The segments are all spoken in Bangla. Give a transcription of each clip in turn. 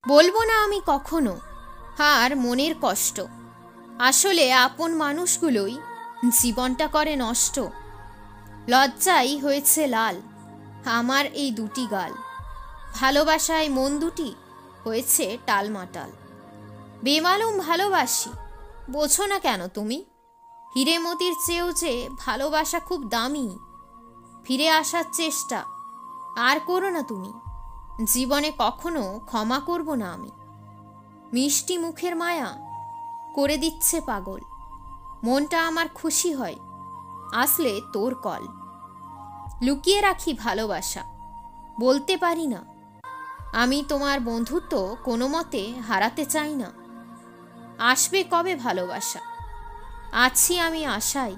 বলবো না আমি কখনো আর মনের কষ্ট। আসলে আপন মানুষগুলোই জীবনটা করে নষ্ট। লজ্জাই হয়েছে লাল আমার এই দুটি গাল, ভালোবাসায় মন দুটি হয়েছে টালমাটাল। বেমালুম ভালোবাসি, বোঝো না কেন তুমি? হিরে মতির চেয়েও যে ভালোবাসা খুব দামি। ফিরে আসার চেষ্টা আর করো না তুমি, জীবনে কখনো ক্ষমা করব না আমি। মিষ্টি মুখের মায়া করে দিচ্ছে পাগল, মনটা আমার খুশি হয় আসলে তোর কল। লুকিয়ে রাখি ভালোবাসা, বলতে পারি না আমি তোমার বন্ধুত্ব কোনো মতে হারাতে চাই না। আসবে কবে ভালোবাসা, আছি আমি আশায়।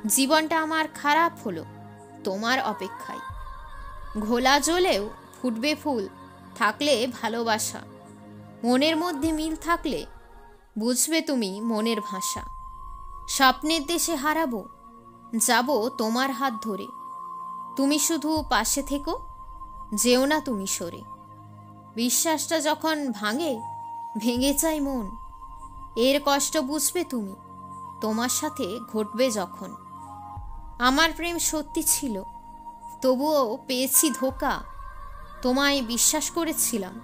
জীবনটা আমার খারাপ হলো তোমার অপেক্ষায়। ঘোলা জলেও ফুটবে ফুল থাকলে ভালোবাসা, মনের মধ্যে মিল থাকলে বুঝবে তুমি মনের ভাষা। স্বপ্নের দেশে হারাবো, যাব তোমার হাত ধরে। তুমি শুধু পাশে থেকো, যেও না তুমি সরে। বিশ্বাসটা যখন ভাঙে, ভেঙে যায় মন। এর কষ্ট বুঝবে তুমি তোমার সাথে ঘটবে যখন। আমার প্রেম সত্যি ছিল, তবুও পেয়েছি ধোঁকা। তোমায় বিশ্বাস করেছিলাম,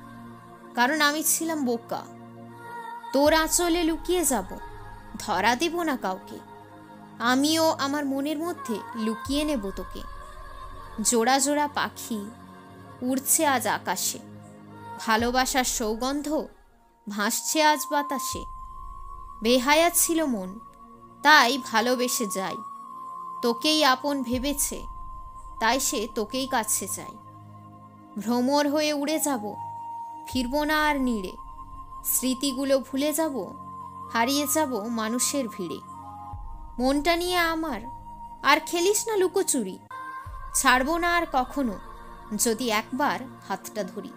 কারণ আমি ছিলাম বোকা। তোর আঁচলে লুকিয়ে যাব, ধরা দেব না কাউকে। আমিও আমার মনের মধ্যে লুকিয়ে নেব তোকে। জোড়া জোড়া পাখি উড়ছে আজ আকাশে, ভালোবাসার সৌগন্ধ ভাসছে আজ বাতাসে। বেহায়া ছিল মন, তাই ভালোবেসে যাই। তোকেই আপন ভেবেছে, তাই সে তোকেই কাছে চাই। ভ্রমর হয়ে উড়ে যাব, ফিরব না আর নীড়ে। স্মৃতিগুলো ভুলে যাব, হারিয়ে যাব মানুষের ভিড়ে। মনটা নিয়ে আমার আর খেলিস না লুকোচুরি, ছাড়ব না আর কখনো যদি একবার হাতটা ধরি।